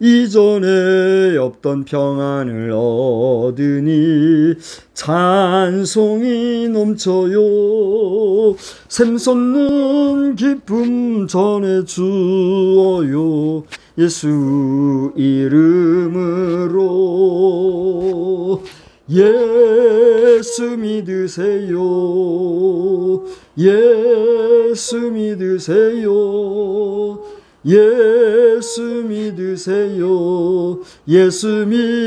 이전에 없던 평안을 얻으니 찬송이 넘쳐요. 샘솟는 기쁨 전해 주어요. 예수 이름으로 예수 믿으세요. 예수 믿으세요. 예수 믿으세요. 예수 믿으세요.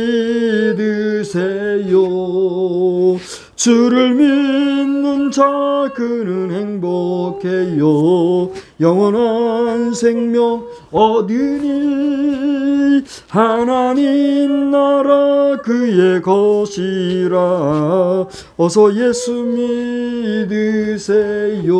주를 믿는 자 그는 행복해요. 영원한 생명 얻으니 하나님 나라 그의 것이라. 어서 예수 믿으세요.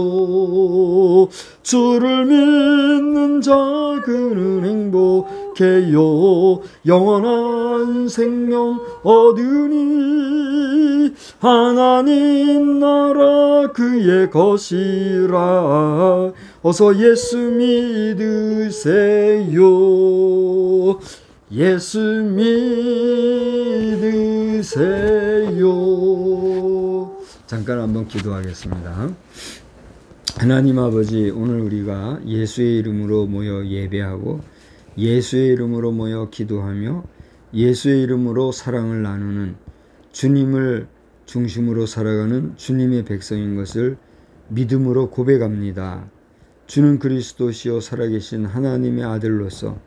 주를 믿는 자 그는 행복해요. 영원한 생명 얻으니 하나님 나라 그의 것이라. 어서 예수 믿으세요. 예수 믿으세요. 잠깐 한번 기도하겠습니다. 하나님 아버지, 오늘 우리가 예수의 이름으로 모여 예배하고 예수의 이름으로 모여 기도하며 예수의 이름으로 사랑을 나누는, 주님을 중심으로 살아가는 주님의 백성인 것을 믿음으로 고백합니다. 주는 그리스도시요 살아계신 하나님의 아들로서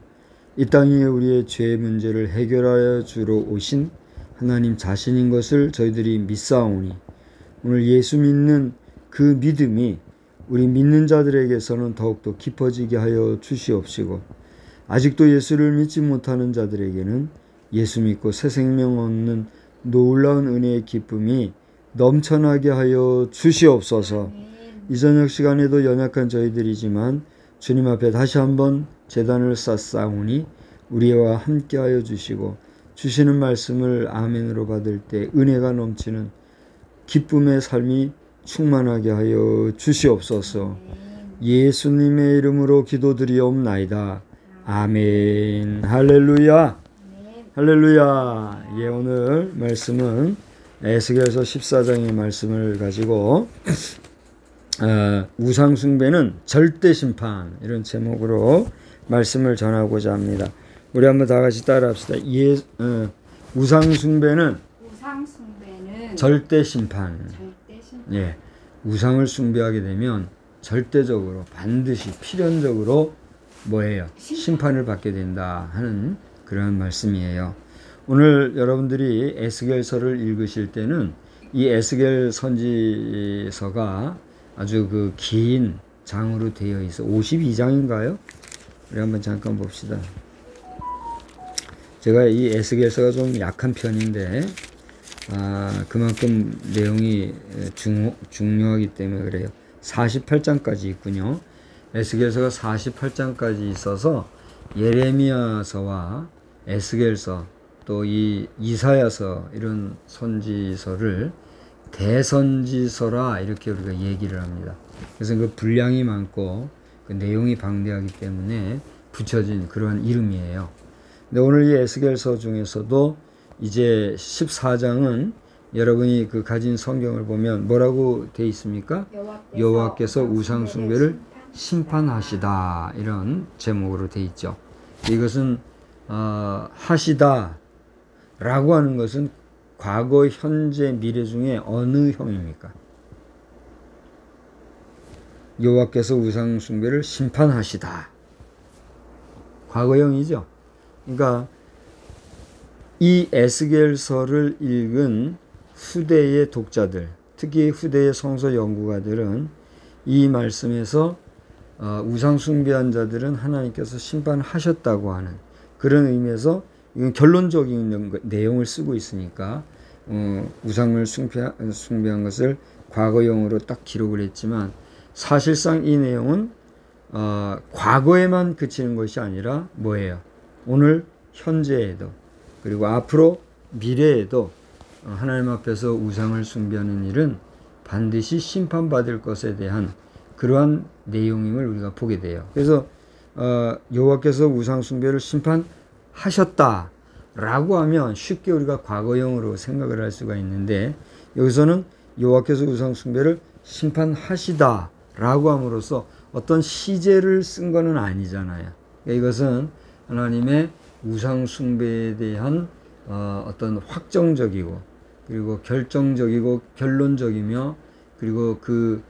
이 땅 위에 우리의 죄의 문제를 해결하여 주러 오신 하나님 자신인 것을 저희들이 믿사오니, 오늘 예수 믿는 그 믿음이 우리 믿는 자들에게서는 더욱더 깊어지게 하여 주시옵시고, 아직도 예수를 믿지 못하는 자들에게는 예수 믿고 새 생명 얻는 놀라운 은혜의 기쁨이 넘쳐나게 하여 주시옵소서. 이 저녁 시간에도 연약한 저희들이지만 주님 앞에 다시 한번 제단을 쌓사오니 우리와 함께 하여 주시고, 주시는 말씀을 아멘으로 받을 때 은혜가 넘치는 기쁨의 삶이 충만하게 하여 주시옵소서. 예수님의 이름으로 기도드리옵나이다. 아멘. 할렐루야. 할렐루야. 예, 오늘 말씀은 에스겔서 14장의 말씀을 가지고 우상숭배는 절대심판, 이런 제목으로 말씀을 전하고자 합니다. 우리 한번 다 같이 따라합시다. 우상숭배는 절대심판. 예, 우상을 숭배하게 되면 절대적으로 반드시 필연적으로 뭐예요? 심판을 받게 된다 하는 그런 말씀이에요. 오늘 여러분들이 에스겔서를 읽으실 때는 이 에스겔 선지서가 아주 그 긴 장으로 되어 있어. 52장인가요? 우리 한번 잠깐 봅시다. 제가 이 에스겔서가 좀 약한 편인데 그만큼 내용이 중요하기 때문에 그래요. 48장까지 있군요. 에스겔서가 48장까지 있어서 예레미야서와 에스겔서, 또 이 이사야서, 이런 선지서를 대선지서라 이렇게 우리가 얘기를 합니다. 그래서 그 분량이 많고 그 내용이 방대하기 때문에 붙여진 그러한 이름이에요. 근데 오늘 이 에스겔서 중에서도 이제 14장은 여러분이 그 가진 성경을 보면 뭐라고 되어 있습니까? 여호와께서 우상 숭배를 심판하시다, 이런 제목으로 되어 있죠. 이것은 하시다 라고 하는 것은 과거, 현재, 미래 중에 어느 형입니까? 여호와께서 우상 숭배를 심판하시다, 과거형이죠. 그러니까 이 에스겔서를 읽은 후대의 독자들, 특히 후대의 성서 연구가들은 이 말씀에서 우상 숭배한 자들은 하나님께서 심판하셨다고 하는 그런 의미에서, 이건 결론적인 내용을 쓰고 있으니까 우상을 숭배한 것을 과거형으로 딱 기록을 했지만, 사실상 이 내용은 과거에만 그치는 것이 아니라 뭐예요? 오늘 현재에도, 그리고 앞으로 미래에도 하나님 앞에서 우상을 숭배하는 일은 반드시 심판받을 것에 대한 그러한 내용임을 우리가 보게 돼요. 그래서 여호와께서 우상 숭배를 심판하신다 심판하셨다라고 하면 쉽게 우리가 과거형으로 생각을 할 수가 있는데, 여기서는 여호와께서 우상 숭배를 심판하시다라고 함으로써 어떤 시제를 쓴 거는 아니잖아요. 그러니까 이것은 하나님의 우상 숭배에 대한 어떤 확정적이고 그리고 결정적이고 결론적이며, 그리고 그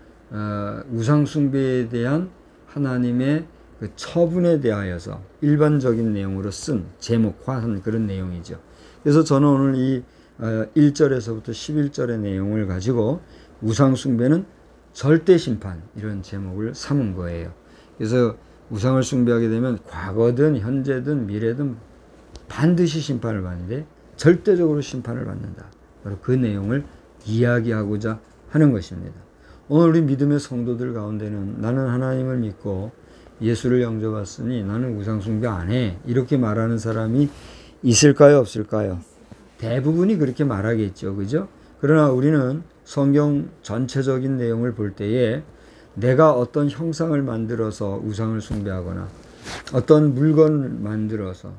우상 숭배에 대한 하나님의 그 처분에 대하여서 일반적인 내용으로 쓴 제목화한 그런 내용이죠. 그래서 저는 오늘 이 1절에서부터 11절의 내용을 가지고 우상 숭배는 절대 심판, 이런 제목을 삼은 거예요. 그래서 우상을 숭배하게 되면 과거든 현재든 미래든 반드시 심판을 받는데 절대적으로 심판을 받는다. 바로 그 내용을 이야기하고자 하는 것입니다. 오늘 우리 믿음의 성도들 가운데는 나는 하나님을 믿고 예수를 영접했으니 나는 우상 숭배 안 해, 이렇게 말하는 사람이 있을까요, 없을까요? 대부분이 그렇게 말하겠죠. 그죠? 그러나 우리는 성경 전체적인 내용을 볼 때에 내가 어떤 형상을 만들어서 우상을 숭배하거나 어떤 물건을 만들어서,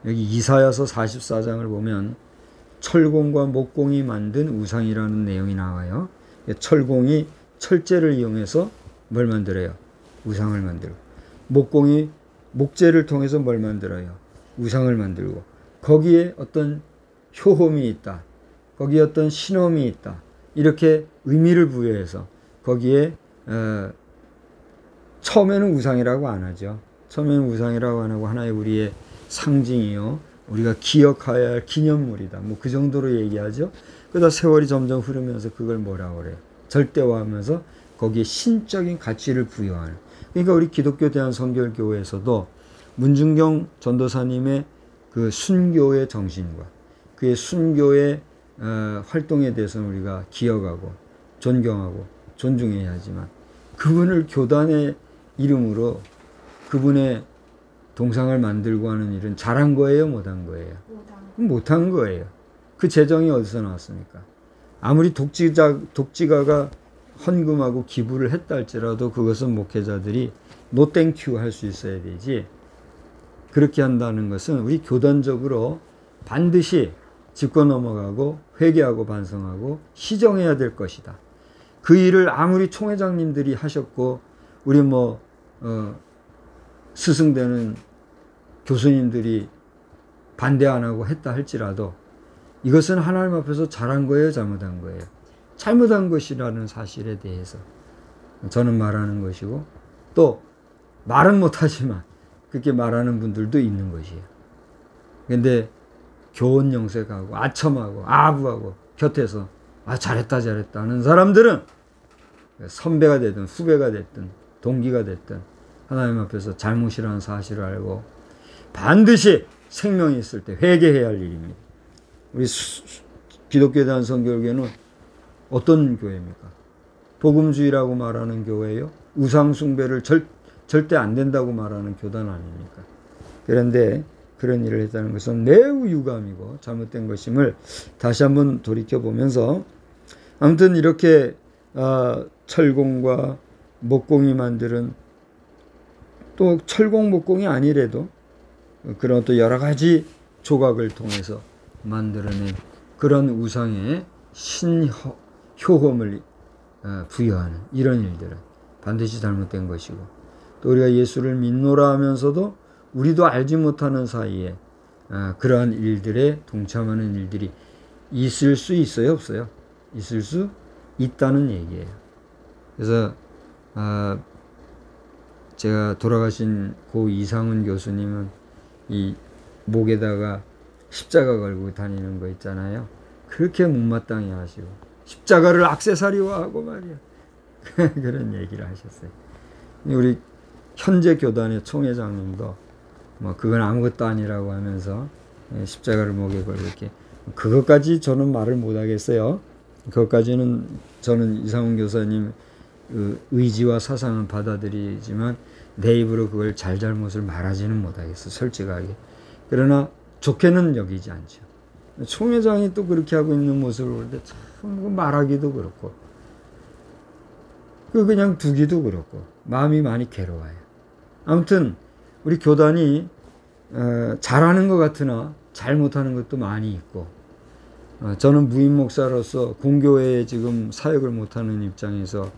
여기 이사야서 44장을 보면 철공과 목공이 만든 우상이라는 내용이 나와요. 철공이 철제를 이용해서 뭘 만들어요? 우상을 만들고, 목공이 목재를 통해서 뭘 만들어요? 우상을 만들고, 거기에 어떤 효험이 있다, 거기에 어떤 신험이 있다, 이렇게 의미를 부여해서 거기에 처음에는 우상이라고 안 하죠. 처음에는 우상이라고 안 하고 하나의 우리의 상징이요, 우리가 기억해야 할 기념물이다, 뭐 그 정도로 얘기하죠. 그러다 세월이 점점 흐르면서 그걸 뭐라고 그래요? 절대화하면서 거기에 신적인 가치를 부여하는. 그러니까 우리 기독교 대한선결교회에서도 문중경 전도사님의 그 순교의 정신과 그의 순교의 활동에 대해서는 우리가 기억하고 존경하고 존중해야 하지만, 그분을 교단의 이름으로 그분의 동상을 만들고 하는 일은 잘한 거예요, 못한 거예요? 못한 거예요. 그 재정이 어디서 나왔습니까? 아무리 독지가가 헌금하고 기부를 했다 할지라도 그것은 목회자들이 노 땡큐 할 수 있어야 되지, 그렇게 한다는 것은 우리 교단적으로 반드시 짚고 넘어가고 회개하고 반성하고 시정해야 될 것이다. 그 일을 아무리 총회장님들이 하셨고 우리 스승되는 교수님들이 반대 안 하고 했다 할지라도 이것은 하나님 앞에서 잘한 거예요, 잘못한 거예요? 잘못한 것이라는 사실에 대해서 저는 말하는 것이고, 또 말은 못하지만 그렇게 말하는 분들도 있는 것이에요. 근데 교훈 영색하고 아첨하고 아부하고 곁에서 잘했다 잘했다 하는 사람들은 선배가 되든 후배가 됐든 동기가 됐든 하나님 앞에서 잘못이라는 사실을 알고 반드시 생명이 있을 때 회개해야 할 일입니다. 우리 기독교에 대한 선교회는 어떤 교회입니까? 복음주의라고 말하는 교회예요? 우상 숭배를 절대 안 된다고 말하는 교단 아닙니까? 그런데 그런 일을 했다는 것은 매우 유감이고 잘못된 것임을 다시 한번 돌이켜보면서, 아무튼 이렇게 철공과 목공이 만드는, 또 철공 목공이 아니래도 그런 또 여러 가지 조각을 통해서 만들어낸 그런 우상의 신효험을 부여하는 이런 일들은 반드시 잘못된 것이고, 또 우리가 예수를 믿노라 하면서도 우리도 알지 못하는 사이에 그러한 일들에 동참하는 일들이 있을 수 있어요, 없어요? 있을 수 있다는 얘기예요. 그래서 제가 돌아가신 고 이상훈 교수님은 이 목에다가 십자가 걸고 다니는 거 있잖아요. 그렇게 못마땅해 하시고 십자가를 액세서리화하고 말이야. 그런 얘기를 하셨어요. 우리 현재 교단의 총회장님도 그건 아무것도 아니라고 하면서 십자가를 목에 걸고 이렇게, 그것까지 저는 말을 못 하겠어요. 그것까지는 저는 이상훈 교사님 의지와 사상은 받아들이지만 내 입으로 그걸 잘못을 말하지는 못하겠어, 솔직하게. 그러나 좋게는 여기지 않죠. 총회장이 또 그렇게 하고 있는 모습을 볼 때 참 말하기도 그렇고 그냥 두기도 그렇고 마음이 많이 괴로워요. 아무튼 우리 교단이 잘하는 것 같으나 잘못하는 것도 많이 있고, 저는 무임 목사로서 공교회에 지금 사역을 못하는 입장에서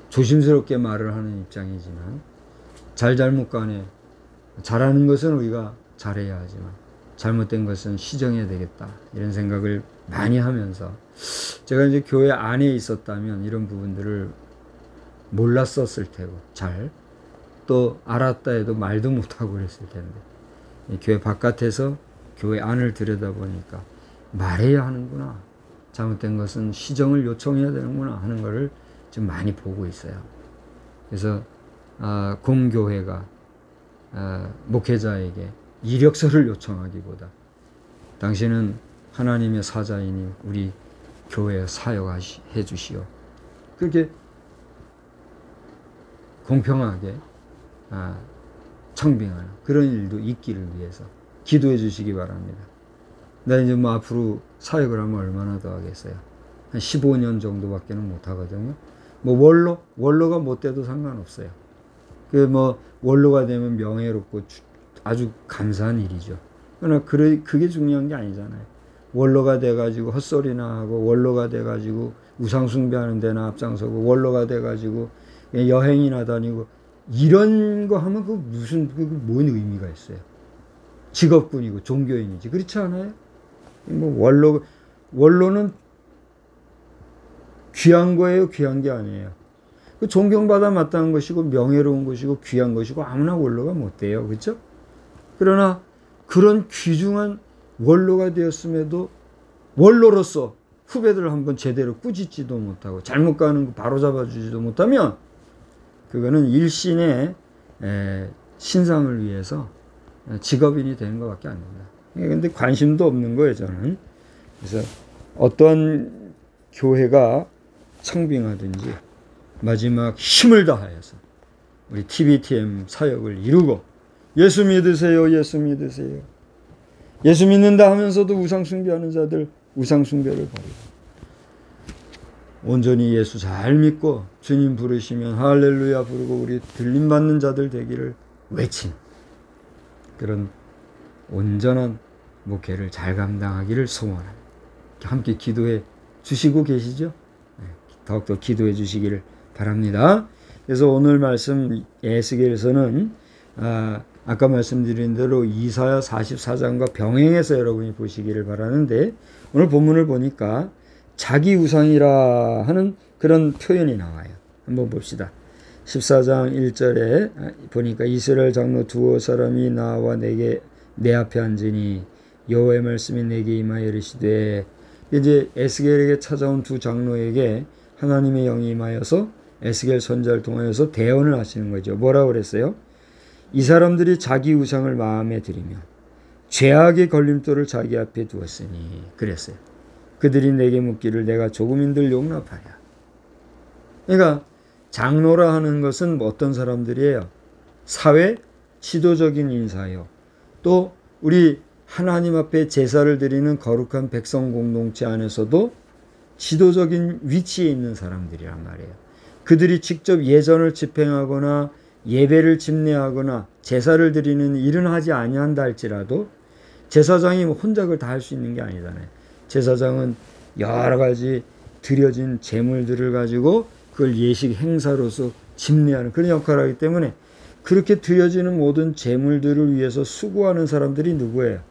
조심스럽게 말을 하는 입장이지만, 잘못 간에 잘하는 것은 우리가 잘해야 하지만 잘못된 것은 시정해야 되겠다, 이런 생각을 많이 하면서, 제가 이제 교회 안에 있었다면 이런 부분들을 몰랐었을 테고, 또 알았다 해도 말도 못하고 그랬을 텐데, 교회 바깥에서 교회 안을 들여다보니까 말해야 하는구나, 잘못된 것은 시정을 요청해야 되는구나 하는 것을 좀 많이 보고 있어요. 그래서 공교회가 목회자에게 이력서를 요청하기보다 당신은 하나님의 사자이니 우리 교회에 사역해 주시오, 그렇게 공평하게 청빙하는 그런 일도 있기를 위해서 기도해 주시기 바랍니다. 나 이제 앞으로 사역을 하면 얼마나 더 하겠어요? 한 15년 정도밖에는 못 하거든요. 원로가 못 돼도 상관없어요. 원로가 되면 명예롭고 아주 감사한 일이죠. 그러나 그게 중요한 게 아니잖아요. 원로가 돼가지고 헛소리나 하고, 원로가 돼가지고 우상숭배하는 데나 앞장서고, 원로가 돼가지고 여행이나 다니고, 이런 거 하면 뭔 의미가 있어요? 직업군이고 종교인이지, 그렇지 않아요? 원로는 귀한 거예요, 귀한 게 아니에요. 존경받아 마땅한 것이고 명예로운 것이고 귀한 것이고 아무나 원로가 못 돼요, 그렇죠? 그러나 그런 귀중한 원로가 되었음에도 원로로서 후배들을 한번 제대로 꾸짖지도 못하고 잘못 가는 거 바로 잡아주지도 못하면 그거는 일신의 신상을 위해서 직업인이 되는 것밖에 안 된다. 근데 관심도 없는 거예요, 저는. 그래서 어떤 교회가 청빙하든지 마지막 힘을 다하여서 우리 TBTM 사역을 이루고, 예수 믿으세요, 예수 믿으세요, 예수 믿는다 하면서도 우상숭배하는 자들 우상숭배를 버리고, 온전히 예수 잘 믿고 주님 부르시면 할렐루야 부르고 우리 들림받는 자들 되기를 외친 그런 온전한 목회를 잘 감당하기를 소원합니다. 함께 기도해 주시고 계시죠? 더욱더 기도해 주시기를 바랍니다. 그래서 오늘 말씀 에스겔서는 아까 말씀드린 대로 이사야 44장과 병행해서 여러분이 보시기를 바라는데, 오늘 본문을 보니까 자기 우상이라 하는 그런 표현이 나와요. 한번 봅시다. 14장 1절에 보니까 이스라엘 장로 두어 사람이 나와 내 앞에 앉으니 여호와의 말씀이 내게 임하여 이르시되, 이제 에스겔에게 찾아온 두 장로에게 하나님의 영이 임하여서 에스겔 선지자를 통하여서 대언을 하시는 거죠. 뭐라고 그랬어요? 이 사람들이 자기 우상을 마음에 들이며 죄악의 걸림돌을 자기 앞에 두었으니 그랬어요. 그들이 내게 묻기를 내가 조금인들 용납하랴. 그러니까 장로라 하는 것은 어떤 사람들이에요? 사회 지도적인 인사요. 또 우리 하나님 앞에 제사를 드리는 거룩한 백성 공동체 안에서도 지도적인 위치에 있는 사람들이란 말이에요. 그들이 직접 예전을 집행하거나 예배를 집례하거나 제사를 드리는 일은 하지 아니한다 할지라도, 제사장이 혼자 그걸 다 할 수 있는 게 아니잖아요. 제사장은 여러 가지 드려진 제물들을 가지고 그걸 예식 행사로서 집례하는 그런 역할을 하기 때문에, 그렇게 드려지는 모든 제물들을 위해서 수고하는 사람들이 누구예요?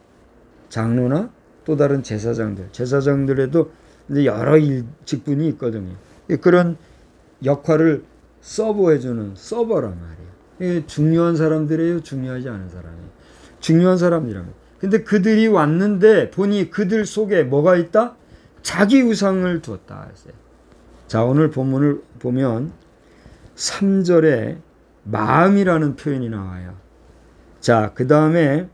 장로나 또 다른 제사장들. 제사장들에도 이제 여러 직분이 있거든요. 그런 역할을 서버해주는 서버란 말이에요. 중요한 사람들이에요, 중요하지 않은 사람이에요? 중요한 사람이라면. 근데 그들이 왔는데 보니 그들 속에 뭐가 있다? 자기 우상을 두었다 했어요. 자, 오늘 본문을 보면 3절에 마음이라는 표현이 나와요. 자, 그 다음에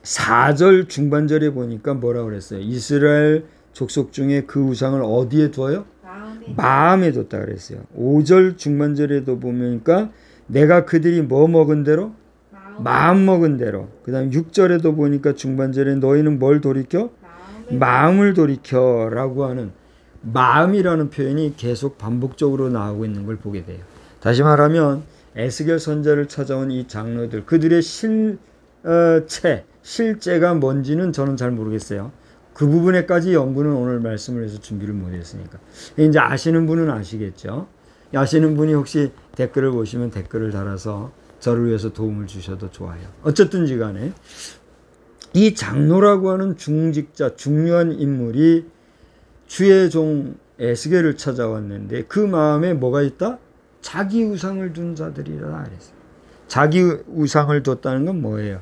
4절 중반절에 보니까 뭐라고 그랬어요? 이스라엘 족속 중에 그 우상을 어디에 두어요? 마음에 뒀다 그랬어요. 5절 중반절에도 보니까 내가 그들이 뭐 먹은 대로? 마음 먹은 대로. 그 다음 6절에도 보니까 중반절에 너희는 뭘 돌이켜? 마음을 돌이켜 라고 하는 마음이라는 표현이 계속 반복적으로 나오고 있는 걸 보게 돼요. 다시 말하면 에스겔 선지자를 찾아온 이 장로들, 그들의 실제가 뭔지는 저는 잘 모르겠어요. 그 부분에까지 연구는 오늘 말씀을 해서 준비를 못했으니까. 이제 아시는 분은 아시겠죠. 아시는 분이 혹시 댓글을 보시면 댓글을 달아서 저를 위해서 도움을 주셔도 좋아요. 어쨌든지 간에 이 장로라고 하는 중직자, 중요한 인물이 주의 종 에스겔을 찾아왔는데 그 마음에 뭐가 있다? 자기 우상을 둔 자들이라 그랬어요. 자기 우상을 뒀다는 건 뭐예요?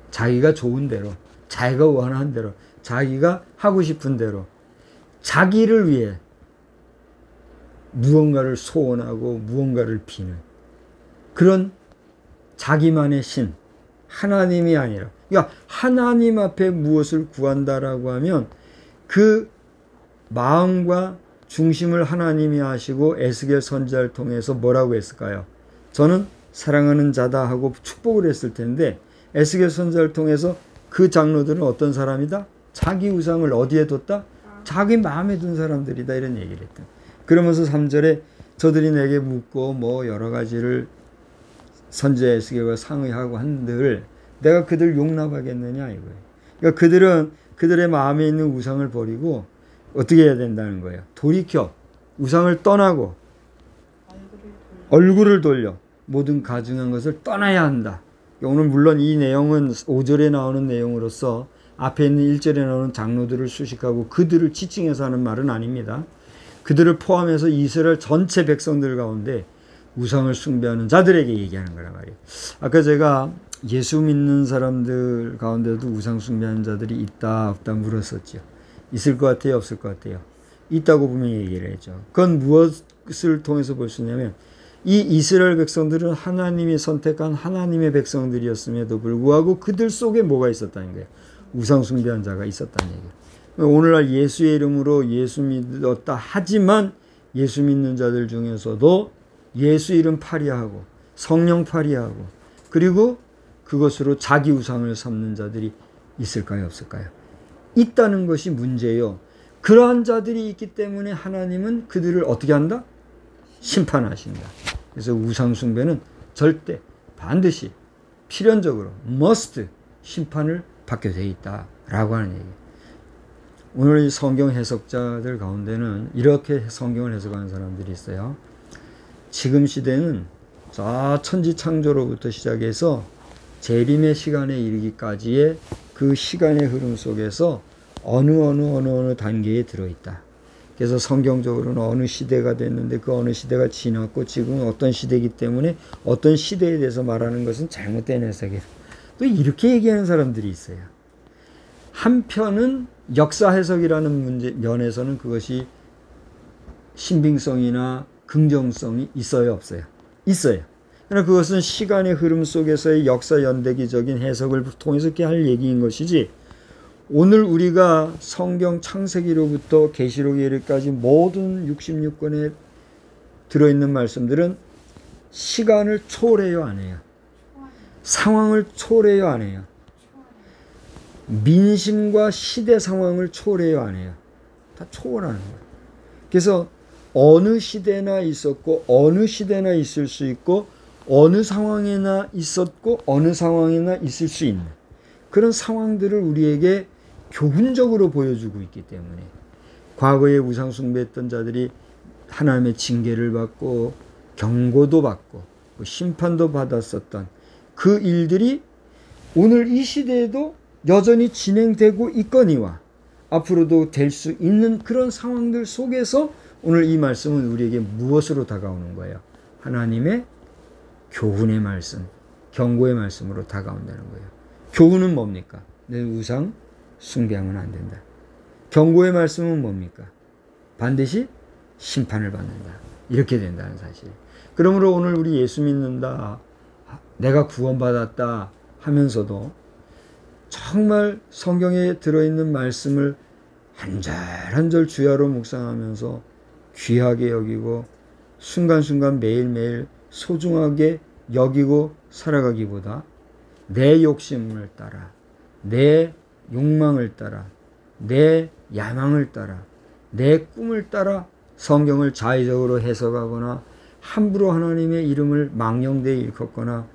자기가 좋은 대로, 자기가 원하는 대로, 자기가 하고 싶은 대로, 자기를 위해 무언가를 소원하고 무언가를 비는 그런 자기만의 신, 하나님이 아니라, 그러니까 하나님 앞에 무엇을 구한다라고 하면 그 마음과 중심을 하나님이 하시고 에스겔 선지자를 통해서 뭐라고 했을까요? 저는 사랑하는 자다 하고 축복을 했을 텐데 에스겔 선지자를 통해서 그 장로들은 어떤 사람이다? 자기 우상을 어디에 뒀다? 자기 마음에 둔 사람들이다, 이런 얘기를 했다. 그러면서 3절에 저들이 내게 묻고 뭐 여러 가지를 선지자 에스겔과 상의하고 한들 내가 그들 용납하겠느냐 이거예요. 그러니까 그들은 그들의 마음에 있는 우상을 버리고 어떻게 해야 된다는 거예요? 돌이켜 우상을 떠나고 얼굴을 돌려 모든 가증한 것을 떠나야 한다. 오늘 물론 이 내용은 5절에 나오는 내용으로서 앞에 있는 1절에 나오는 장로들을 수식하고 그들을 지칭해서 하는 말은 아닙니다. 그들을 포함해서 이스라엘 전체 백성들 가운데 우상을 숭배하는 자들에게 얘기하는 거란 말이에요. 아까 제가 예수 믿는 사람들 가운데도 우상 숭배하는 자들이 있다 없다 물었었죠. 있을 것 같아요, 없을 것 같아요? 있다고 분명히 얘기를 했죠. 그건 무엇을 통해서 볼 수 있냐면 이 이스라엘 백성들은 하나님이 선택한 하나님의 백성들이었음에도 불구하고 그들 속에 뭐가 있었다는 거예요? 우상 숭배한 자가 있었다는 얘기예요. 오늘날 예수의 이름으로 예수 믿었다 하지만 예수 믿는 자들 중에서도 예수 이름 파리하고 성령 파리하고 그리고 그것으로 자기 우상을 삼는 자들이 있을까요, 없을까요? 있다는 것이 문제예요. 그러한 자들이 있기 때문에 하나님은 그들을 어떻게 한다? 심판하신다. 그래서 우상 숭배는 절대 반드시 필연적으로 must 심판을 받게 되어 있다라고 하는 얘기예요. 오늘 이 성경 해석자들 가운데는 이렇게 성경을 해석하는 사람들이 있어요. 지금 시대는 천지창조로부터 시작해서 재림의 시간에 이르기까지의 그 시간의 흐름 속에서 어느 단계에 들어있다. 그래서 성경적으로는 어느 시대가 됐는데 그 어느 시대가 지났고 지금은 어떤 시대이기 때문에 어떤 시대에 대해서 말하는 것은 잘못된 해석이에요. 또 이렇게 얘기하는 사람들이 있어요. 한편은 역사 해석이라는 면에서는 그것이 신빙성이나 긍정성이 있어요, 없어요? 있어요. 그러나 그것은 시간의 흐름 속에서의 역사 연대기적인 해석을 통해서 이렇게 할 얘기인 것이지, 오늘 우리가 성경 창세기로부터 계시록에 이르기까지 모든 66권에 들어있는 말씀들은 시간을 초월해요, 안 해요? 상황을 초월해요, 안 해요? 민심과 시대 상황을 초월해요, 안 해요? 다 초월하는 거예요. 그래서 어느 시대나 있었고 어느 시대나 있을 수 있고 어느 상황에나 있었고 어느 상황에나 있을 수 있는 그런 상황들을 우리에게 교훈적으로 보여주고 있기 때문에 과거에 우상 숭배했던 자들이 하나님의 징계를 받고 경고도 받고 심판도 받았었던 그 일들이 오늘 이 시대에도 여전히 진행되고 있거니와 앞으로도 될 수 있는 그런 상황들 속에서 오늘 이 말씀은 우리에게 무엇으로 다가오는 거예요? 하나님의 교훈의 말씀, 경고의 말씀으로 다가온다는 거예요. 교훈은 뭡니까? 내 우상 숭배하면 안 된다. 경고의 말씀은 뭡니까? 반드시 심판을 받는다. 이렇게 된다는 사실. 그러므로 오늘 우리 예수 믿는다, 내가 구원받았다 하면서도 정말 성경에 들어있는 말씀을 한 절 한 절 주야로 묵상하면서 귀하게 여기고 순간순간 매일매일 소중하게 여기고 살아가기보다 내 욕심을 따라, 내 욕망을 따라, 내 야망을 따라, 내 꿈을 따라 성경을 자의적으로 해석하거나 함부로 하나님의 이름을 망령되이 일컫거나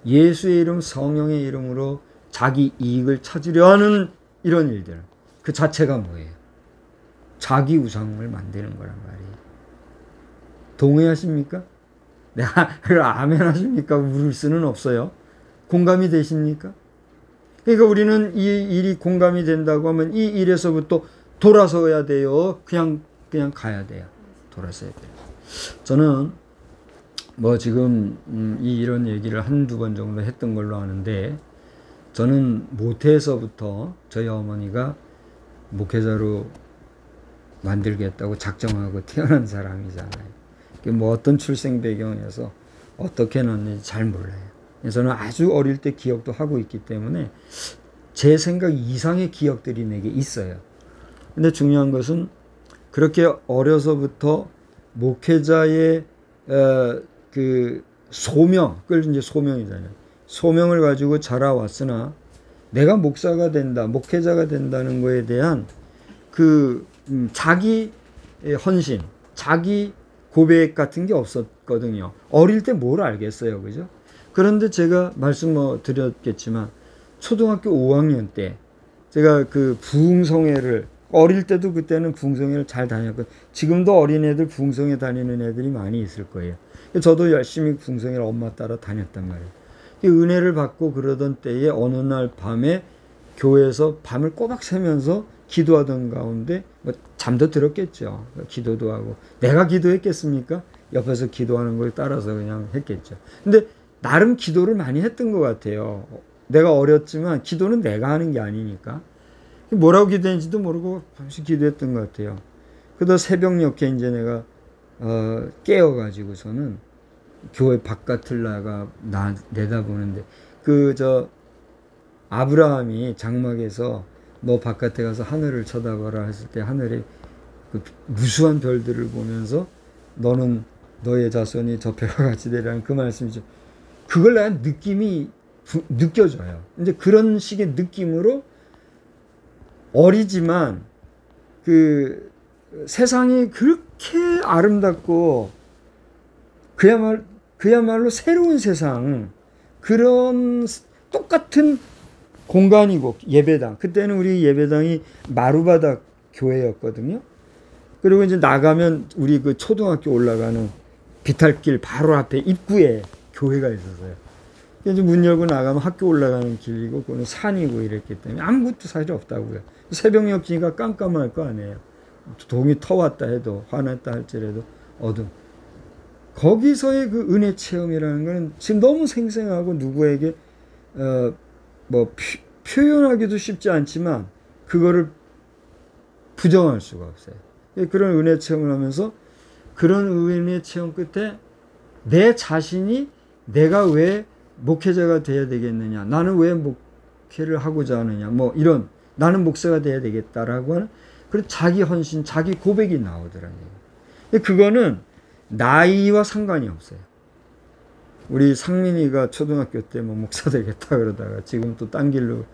예수의 이름, 성령의 이름으로 자기 이익을 찾으려 하는 이런 일들, 그 자체가 뭐예요? 자기 우상을 만드는 거란 말이에요. 동의하십니까? 내가 아멘 하십니까? 물을 수는 없어요. 공감이 되십니까? 그러니까 우리는 이 일이 공감이 된다고 하면 이 일에서부터 돌아서야 돼요. 그냥 가야 돼요. 돌아서야 돼요. 저는 뭐 지금 이런 얘기를 한두 번 정도 했던 걸로 아는데, 저는 모태에서부터 저희 어머니가 목회자로 만들겠다고 작정하고 태어난 사람이잖아요. 뭐 어떤 출생 배경에서 어떻게 났는지 잘 몰라요. 저는 아주 어릴 때 기억도 하고 있기 때문에 제 생각 이상의 기억들이 내게 있어요. 근데 중요한 것은 그렇게 어려서부터 목회자의 그 소명, 그걸 이제 소명이잖아요. 소명을 가지고 자라왔으나 내가 목사가 된다, 목회자가 된다는 거에 대한 그 자기 헌신, 자기 고백 같은 게 없었거든요. 어릴 때 뭘 알겠어요, 그죠? 그런데 제가 말씀 드렸겠지만 초등학교 5학년 때 제가 그 부흥성회를, 어릴 때도 그때는 부흥성회를 잘 다녔고, 지금도 어린애들 부흥성회 다니는 애들이 많이 있을 거예요. 저도 열심히 부흥성회를 엄마 따라 다녔단 말이에요. 은혜를 받고 그러던 때에 어느 날 밤에 교회에서 밤을 꼬박 새면서 기도하던 가운데 뭐 잠도 들었겠죠. 기도도 하고. 내가 기도했겠습니까? 옆에서 기도하는 걸 따라서 그냥 했겠죠. 근데 나름 기도를 많이 했던 것 같아요. 내가 어렸지만 기도는 내가 하는 게 아니니까. 뭐라고 기도했는지도 모르고 밤새 기도했던 것 같아요. 그러다 새벽녘에 이제 내가 깨어가지고서는 교회 바깥을 내다보는데, 아브라함이 장막에서 너 바깥에 가서 하늘을 쳐다봐라 했을 때 하늘에 그 무수한 별들을 보면서 너는 너의 자손이 저 별과 같이 되라는 그 말씀이죠. 그걸 내가 느껴져요. 이제 그런 식의 느낌으로 어리지만 그 세상이 그렇게 아름답고 그야말로 새로운 세상, 그런 똑같은 공간이고, 예배당, 그때는 우리 예배당이 마루바닥 교회였거든요. 그리고 이제 나가면 우리 그 초등학교 올라가는 비탈길 바로 앞에 입구에 교회가 있었어요. 이제 문 열고 나가면 학교 올라가는 길이고, 그거는 산이고 이랬기 때문에 아무것도 사실 없다고요. 새벽녘이니까 깜깜할 거 아니에요. 동이 터왔다 해도, 화났다 할지라도 어둠. 거기서의 그 은혜 체험이라는 거는 지금 너무 생생하고 누구에게 표현하기도 쉽지 않지만 그거를 부정할 수가 없어요. 그런 은혜 체험을 하면서, 그런 은혜 체험 끝에 내 자신이 내가 왜 목회자가 돼야 되겠느냐, 나는 왜 목회를 하고자 하느냐, 뭐 이런, 나는 목사가 돼야 되겠다라고 하는 그런 자기 헌신, 자기 고백이 나오더라고요. 그거는 나이와 상관이 없어요. 우리 상민이가 초등학교 때 뭐 목사 되겠다 그러다가 지금 또 딴 길로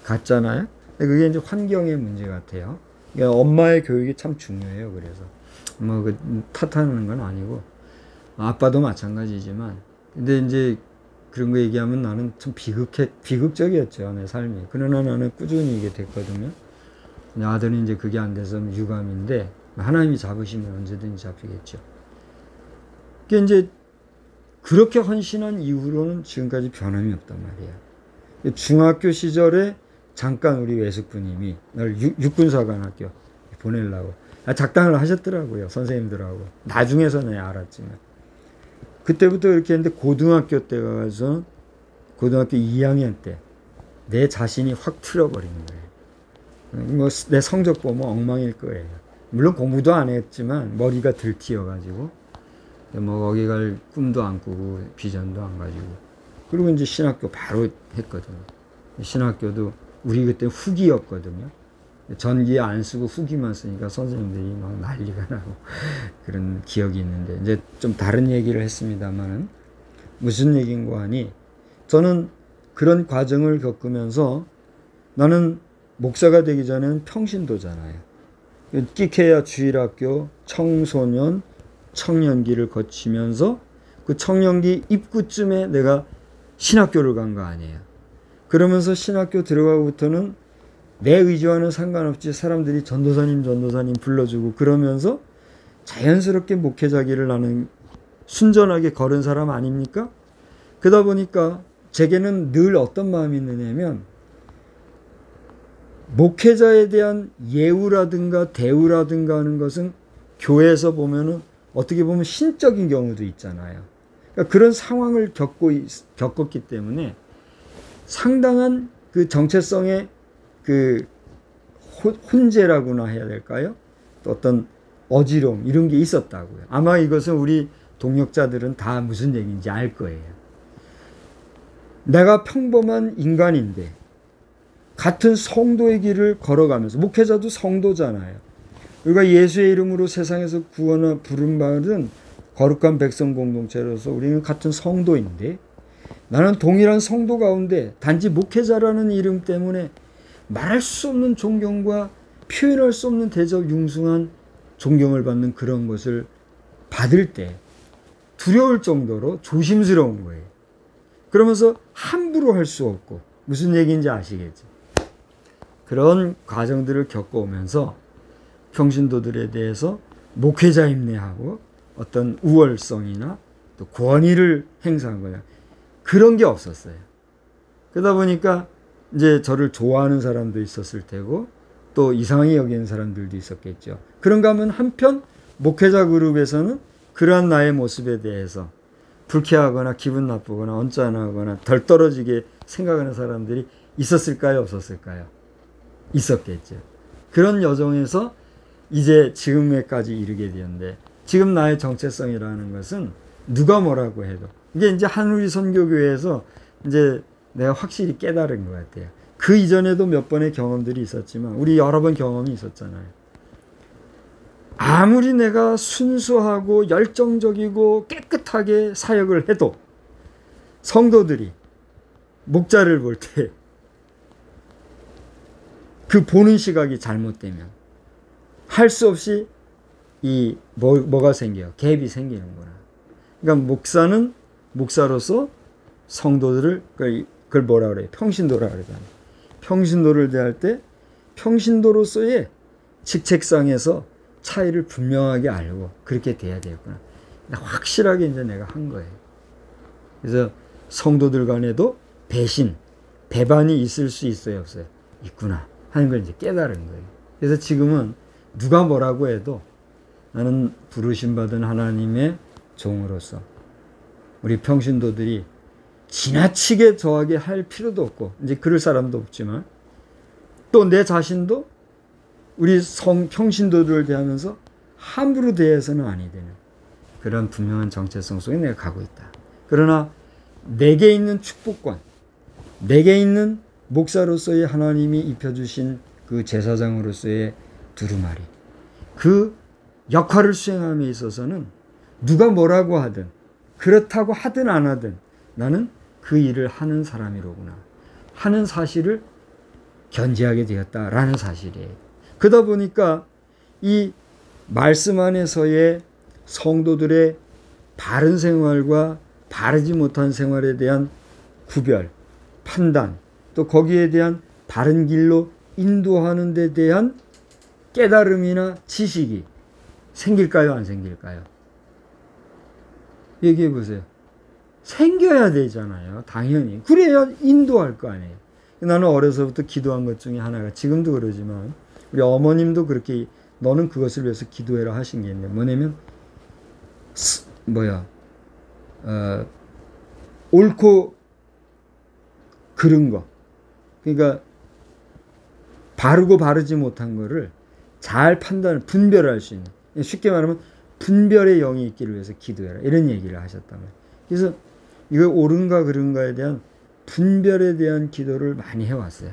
갔잖아요. 그게 이제 환경의 문제 같아요. 그러니까 엄마의 교육이 참 중요해요. 그래서 뭐 탓하는 건 아니고, 아빠도 마찬가지지만, 근데 이제 그런 거 얘기하면 나는 참 비극적이었죠, 내 삶이. 그러나 나는 꾸준히 이게 됐거든요. 아들은 이제 그게 안 돼서 유감인데, 하나님이 잡으시면 언제든지 잡히겠죠. 그게 이제 그렇게 헌신한 이후로는 지금까지 변함이 없단 말이에요. 중학교 시절에 잠깐 우리 외숙부님이 날 육군사관학교 보내려고 작당을 하셨더라고요, 선생님들하고. 나중에서는 알았지만. 그때부터 이렇게 했는데, 고등학교 때 가서 고등학교 2학년 때 내 자신이 확 틀어버린 거예요. 뭐 내 성적 보면 엉망일 거예요. 물론 공부도 안 했지만 머리가 들튀어가지고 뭐 거기 갈 꿈도 안 꾸고 비전도 안 가지고. 그리고 이제 신학교 바로 했거든요. 신학교도 우리 그때 후기였거든요. 전기 안 쓰고 후기만 쓰니까 선생님들이 막 난리가 나고 그런 기억이 있는데, 이제 좀 다른 얘기를 했습니다만은, 무슨 얘기인고 하니, 저는 그런 과정을 겪으면서, 나는 목사가 되기 전에는 평신도잖아요. 끼케야 주일학교 청소년 청년기를 거치면서 그 청년기 입구쯤에 내가 신학교를 간 거 아니에요. 그러면서 신학교 들어가고부터는 내 의지와는 상관없이 사람들이 전도사님 불러주고 그러면서 자연스럽게 목회자 길을 나는 순전하게 걸은 사람 아닙니까? 그러다 보니까 제게는 늘 어떤 마음이 있느냐면 목회자에 대한 예우라든가 대우라든가 하는 것은 교회에서 보면은 어떻게 보면 신적인 경우도 있잖아요. 그러니까 그런 상황을 겪었기 때문에 상당한 그 정체성의 그 혼재라고나 해야 될까요? 또 어떤 어지러움 이런 게 있었다고요. 아마 이것은 우리 동역자들은 다 무슨 얘기인지 알 거예요. 내가 평범한 인간인데 같은 성도의 길을 걸어가면서 목회자도 성도잖아요. 우리가 예수의 이름으로 세상에서 구원을 부름받은 거룩한 백성 공동체로서 우리는 같은 성도인데 나는 동일한 성도 가운데 단지 목회자라는 이름 때문에 말할 수 없는 존경과 표현할 수 없는 대접 융숭한 존경을 받는 그런 것을 받을 때 두려울 정도로 조심스러운 거예요. 그러면서 함부로 할 수 없고 무슨 얘기인지 아시겠죠? 그런 과정들을 겪어오면서 평신도들에 대해서 목회자 임내하고 어떤 우월성이나 또 권위를 행사한 거냐 그런 게 없었어요. 그러다 보니까 이제 저를 좋아하는 사람도 있었을 테고 또 이상하게 여기는 사람들도 있었겠죠. 그런가 하면 한편 목회자 그룹에서는 그러한 나의 모습에 대해서 불쾌하거나 기분 나쁘거나 언짢아하거나 덜 떨어지게 생각하는 사람들이 있었을까요? 없었을까요? 있었겠죠. 그런 여정에서 이제 지금에까지 이르게 되었는데 지금 나의 정체성이라는 것은 누가 뭐라고 해도 이게 이제 한우리 선교교회에서 이제 내가 확실히 깨달은 것 같아요. 그 이전에도 몇 번의 경험들이 있었지만 우리 여러 번 경험이 있었잖아요. 아무리 내가 순수하고 열정적이고 깨끗하게 사역을 해도 성도들이 목자를 볼 때 그 보는 시각이 잘못되면 할 수 없이 이 뭐가 생겨요? 갭이 생기는구나. 그러니까 목사는 목사로서 성도들을 그걸 뭐라 그래요? 평신도라 그러잖아요. 평신도를 대할 때 평신도로서의 직책상에서 차이를 분명하게 알고 그렇게 돼야 되겠구나. 확실하게 이제 내가 한 거예요. 그래서 성도들 간에도 배반이 있을 수 있어요, 없어요? 있구나 하는 걸 이제 깨달은 거예요. 그래서 지금은 누가 뭐라고 해도 나는 부르심 받은 하나님의 종으로서 우리 평신도들이 지나치게 저하게 할 필요도 없고 이제 그럴 사람도 없지만 또 내 자신도 우리 평신도들을 대하면서 함부로 대해서는 아니 되는 그런 분명한 정체성 속에 내가 가고 있다. 그러나 내게 있는 축복권, 내게 있는 목사로서의 하나님이 입혀주신 그 제사장으로서의 두루마리, 그 역할을 수행함에 있어서는 누가 뭐라고 하든 그렇다고 하든 안 하든 나는 그 일을 하는 사람이로구나 하는 사실을 견지하게 되었다라는 사실이에요. 그러다 보니까 이 말씀 안에서의 성도들의 바른 생활과 바르지 못한 생활에 대한 구별, 판단, 또 거기에 대한 바른 길로 인도하는 데 대한 깨달음이나 지식이 생길까요? 안 생길까요? 얘기해 보세요. 생겨야 되잖아요. 당연히. 그래야 인도할 거 아니에요. 나는 어려서부터 기도한 것 중에 하나가 지금도 그러지만 우리 어머님도 그렇게 너는 그것을 위해서 기도해라 하신 게 있는데 뭐냐면 옳고 그른 거, 그러니까 바르고 바르지 못한 거를 잘 분별할 수 있는, 쉽게 말하면 분별의 영이 있기를 위해서 기도해라 이런 얘기를 하셨단 말이에요. 그래서 이거 옳은가 그른가에 대한 분별에 대한 기도를 많이 해왔어요.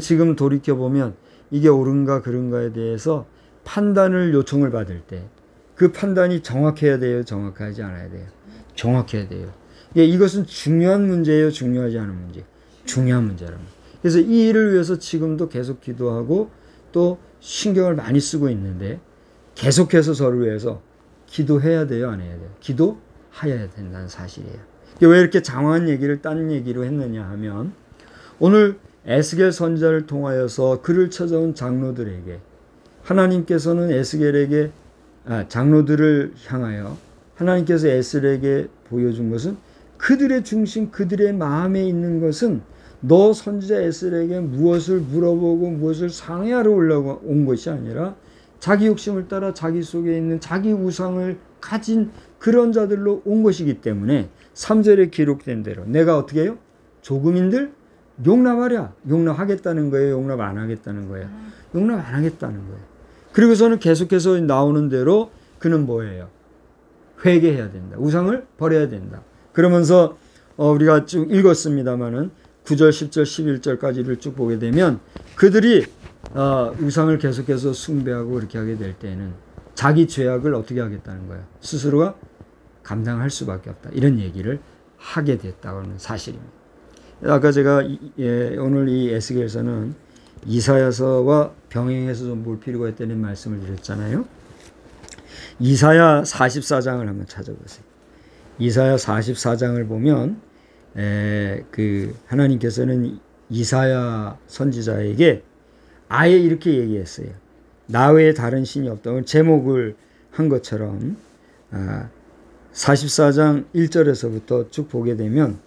지금 돌이켜보면 이게 옳은가 그른가에 대해서 판단을 요청을 받을 때 그 판단이 정확해야 돼요? 정확하지 않아야 돼요? 정확해야 돼요. 이것은 중요한 문제예요? 중요하지 않은 문제? 중요한 문제랍니다. 그래서 이 일을 위해서 지금도 계속 기도하고 또 신경을 많이 쓰고 있는데 계속해서 저를 위해서 기도해야 돼요, 안 해야 돼요? 기도하여야 된다는 사실이에요. 왜 이렇게 장황한 얘기를 딴 얘기로 했느냐 하면, 오늘 에스겔 선지자를 통하여서 글을 찾아온 장로들에게 하나님께서는 에스겔에게 장로들을 향하여 하나님께서 에스겔에게 보여준 것은, 그들의 중심, 그들의 마음에 있는 것은 너 선지자 에스겔에게 무엇을 물어보고 무엇을 상의하러 온 것이 아니라 자기 욕심을 따라 자기 속에 있는 자기 우상을 가진 그런 자들로 온 것이기 때문에 3절에 기록된 대로 내가 어떻게 해요? 조금인들 용납하랴. 용납하겠다는 거예요? 용납 안 하겠다는 거예요? 용납 안 하겠다는 거예요. 그리고서는 계속해서 나오는 대로 그는 뭐예요? 회개해야 된다. 우상을 버려야 된다. 그러면서 우리가 쭉 읽었습니다마는 9절, 10절, 11절까지를 쭉 보게 되면 그들이 우상을 계속해서 숭배하고 그렇게 하게 될 때는 자기 죄악을 어떻게 하겠다는 거예요? 스스로가 감당할 수밖에 없다. 이런 얘기를 하게 됐다는 사실입니다. 아까 제가 오늘 이 에스겔서는 이사야서와 병행해서 좀 볼 필요가 있다는 말씀을 드렸잖아요. 이사야 44장을 한번 찾아보세요. 이사야 44장을 보면 하나님께서는 이사야 선지자에게 아예 이렇게 얘기했어요. 나 외에 다른 신이 없다. 제목을 한 것처럼 44장 1절에서부터 쭉 보게 되면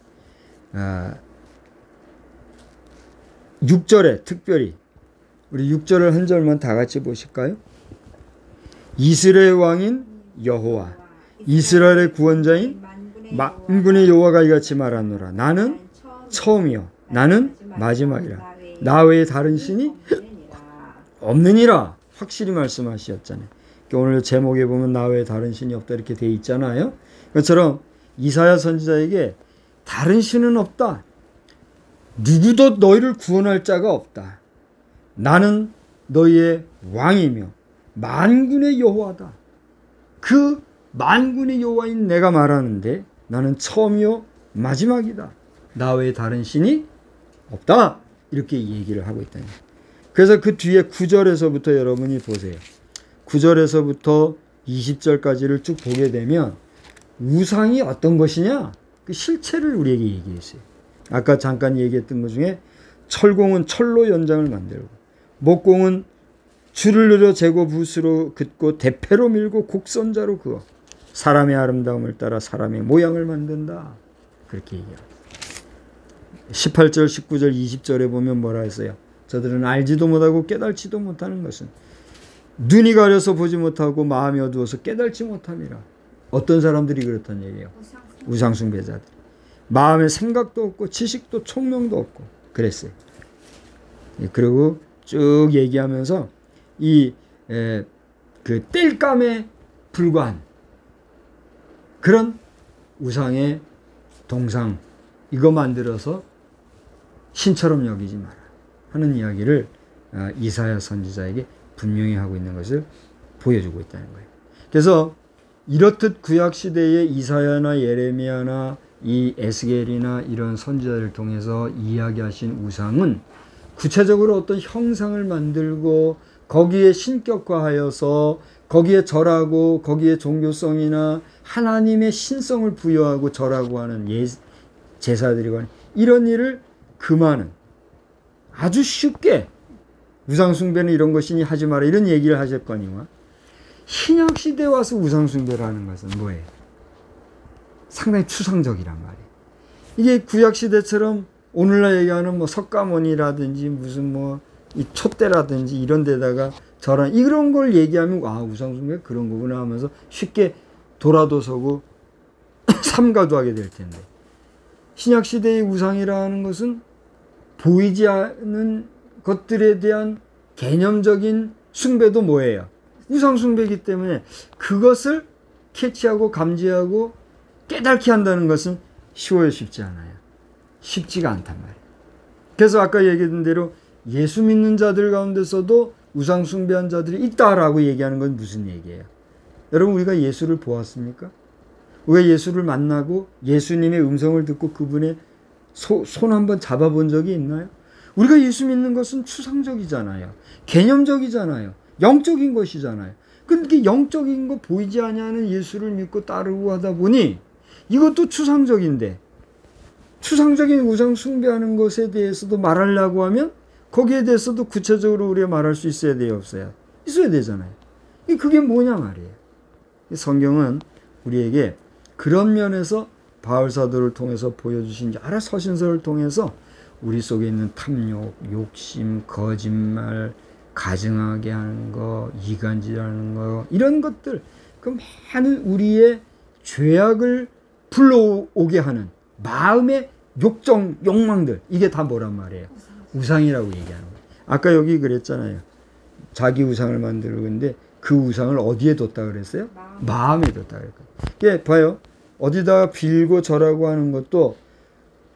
6절에 특별히 우리 6절을 한 절만 다 같이 보실까요? 이스라엘 왕인 여호와, 이스라엘의 구원자인 만군의 여호와가 이같이 말하노라. 나는 처음이요 나는 마지막이라. 나 외에 다른 신이 없느니라. 확실히 말씀하셨잖아요. 오늘 제목에 보면 나 외에 다른 신이 없다 이렇게 돼 있잖아요. 그것처럼 이사야 선지자에게 다른 신은 없다. 누구도 너희를 구원할 자가 없다. 나는 너희의 왕이며 만군의 여호와다. 그 만군의 여호와인 내가 말하는데 나는 처음이요 마지막이다. 나 외에 다른 신이 없다. 이렇게 얘기를 하고 있다는 거예요. 그래서 그 뒤에 9절에서부터 여러분이 보세요. 9절에서부터 20절까지를 쭉 보게 되면 우상이 어떤 것이냐? 그 실체를 우리에게 얘기했어요. 아까 잠깐 얘기했던 것 중에 철공은 철로 연장을 만들고, 목공은 줄을 늘려 재고 붓으로 긋고 대패로 밀고 곡선자로 그어 사람의 아름다움을 따라 사람의 모양을 만든다. 그렇게 얘기합니다. 18절, 19절, 20절에 보면 뭐라 했어요? 저들은 알지도 못하고 깨달지도 못하는 것은 눈이 가려서 보지 못하고 마음이 어두워서 깨달지 못함이라. 어떤 사람들이 그렇단 얘기예요? 우상숭배자들. 마음에 생각도 없고 지식도 총명도 없고 그랬어요. 그리고 쭉 얘기하면서 그 땔감에 불과한 그런 우상의 동상 이거 만들어서 신처럼 여기지 마라 하는 이야기를 이사야 선지자에게 분명히 하고 있는 것을 보여주고 있다는 거예요. 그래서 이렇듯 구약시대의 이사야나 예레미야나 이 에스겔이나 이런 선지자를 통해서 이야기하신 우상은 구체적으로 어떤 형상을 만들고 거기에 신격화하여서 거기에 절하고 거기에 종교성이나 하나님의 신성을 부여하고 절하고 하는 제사드리고 하는 이런 일을 금하는, 아주 쉽게 우상숭배는 이런 것이니 하지 마라 이런 얘기를 하셨거니와 신약시대에 와서 우상숭배를 하는 것은 뭐예요? 상당히 추상적이란 말이에요. 이게 구약시대처럼 오늘날 얘기하는 뭐 석가모니라든지 무슨 뭐 이 촛대라든지 이런 데다가 절한 이런 걸 얘기하면 우상숭배 그런 거구나 하면서 쉽게 돌아도서고 삼가도 하게 될 텐데, 신약시대의 우상이라는 것은 보이지 않는 것들에 대한 개념적인 숭배도 뭐예요? 우상숭배이기 때문에 그것을 캐치하고 감지하고 깨닫게 한다는 것은 쉬워요, 쉽지 않아요. 쉽지가 않단 말이에요. 그래서 아까 얘기했던 대로 예수 믿는 자들 가운데서도 우상숭배한 자들이 있다라고 얘기하는 건 무슨 얘기예요? 여러분, 우리가 예수를 보았습니까? 우리가 예수를 만나고 예수님의 음성을 듣고 그분의 손 한번 잡아본 적이 있나요? 우리가 예수 믿는 것은 추상적이잖아요. 개념적이잖아요. 영적인 것이잖아요. 근데 영적인 거 보이지 아니하는 예수를 믿고 따르고 하다 보니 이것도 추상적인데 추상적인 우상 숭배하는 것에 대해서도 말하려고 하면 거기에 대해서도 구체적으로 우리가 말할 수 있어야 돼요, 없어요? 있어야 되잖아요. 그게 뭐냐 말이에요. 성경은 우리에게 그런 면에서 바울 사도를 통해서 보여주신 여러 서신서를 통해서 우리 속에 있는 탐욕, 욕심, 거짓말, 가증하게 하는 거, 이간질하는 거, 이런 것들, 그 많은 우리의 죄악을 불러오게 하는 마음의 욕정, 욕망들, 이게 다 뭐란 말이에요? 우상이라고 얘기하는 거예요. 아까 여기 그랬잖아요. 자기 우상을 만들었는데 그 우상을 어디에 뒀다 그랬어요? 마음에 뒀다 그랬거든요. 이게 봐요. 어디다가 빌고 절하고 하는 것도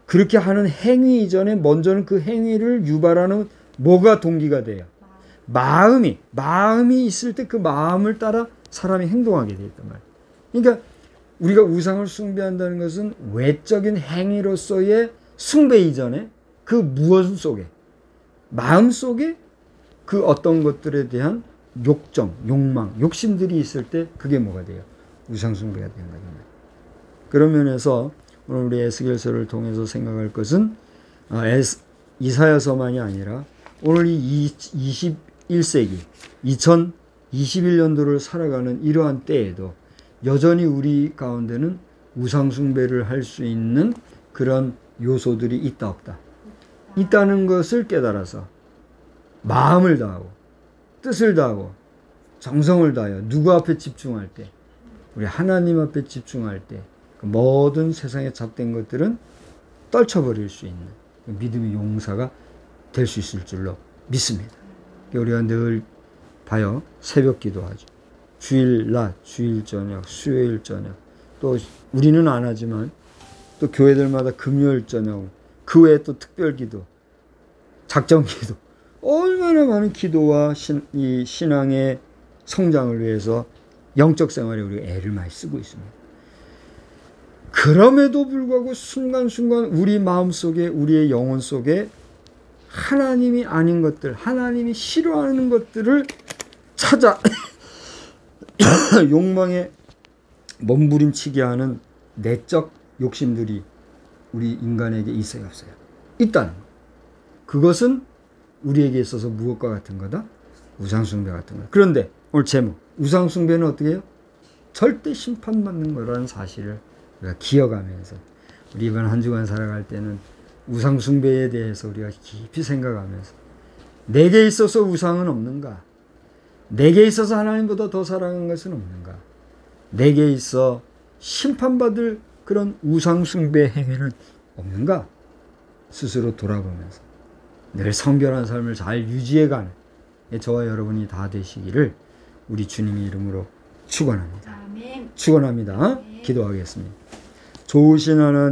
그렇게 하는 행위 이전에 먼저는 그 행위를 유발하는 뭐가 동기가 돼요? 마음이 있을 때 그 마음을 따라 사람이 행동하게 돼 있단 말이에요. 그러니까 우리가 우상을 숭배한다는 것은 외적인 행위로서의 숭배 이전에 그 무엇 속에 마음 속에 그 어떤 것들에 대한 욕정, 욕망, 욕심들이 있을 때 그게 뭐가 돼요? 우상 숭배가 되는 거잖아요. 그런 면에서 오늘 우리 에스겔서를 통해서 생각할 것은 이사야서만이 아니라 오늘 이 21세기 2021년도를 살아가는 이러한 때에도 여전히 우리 가운데는 우상 숭배를 할 수 있는 그런 요소들이 있다 없다. 있다는 것을 깨달아서 마음을 다하고 뜻을 다하고 정성을 다하여 누구 앞에 집중할 때 우리 하나님 앞에 집중할 때 그 모든 세상에 잡된 것들은 떨쳐버릴 수 있는 믿음의 용사가 될 수 있을 줄로 믿습니다. 우리가 늘 봐요. 새벽 기도하죠. 주일 낮, 주일 저녁, 수요일 저녁, 또 우리는 안 하지만 또 교회들마다 금요일 저녁, 그 외에 또 특별 기도, 작정 기도, 얼마나 많은 기도와 이 신앙의 성장을 위해서 영적 생활에 우리가 애를 많이 쓰고 있습니다. 그럼에도 불구하고 순간순간 우리 마음속에, 우리의 영혼 속에 하나님이 아닌 것들, 하나님이 싫어하는 것들을 찾아 욕망에 몸부림치게 하는 내적 욕심들이 우리 인간에게 있어요, 없어요? 있다는 거. 그것은 우리에게 있어서 무엇과 같은 거다? 우상숭배 같은 거다. 그런데 오늘 제목, 우상숭배는 어떻게 해요? 절대 심판받는 거라는 사실을 우리가 기억하면서 우리 이번 한 주간 살아갈 때는 우상숭배에 대해서 우리가 깊이 생각하면서 내게 있어서 우상은 없는가? 내게 있어서 하나님보다 더 사랑하는 것은 없는가? 내게 있어 심판받을 그런 우상숭배 행위는 없는가? 스스로 돌아보면서 늘 성결한 삶을 잘 유지해가는 저와 여러분이 다 되시기를 우리 주님의 이름으로 축원합니다. 축원합니다. 기도하겠습니다. 좋으신 하나님,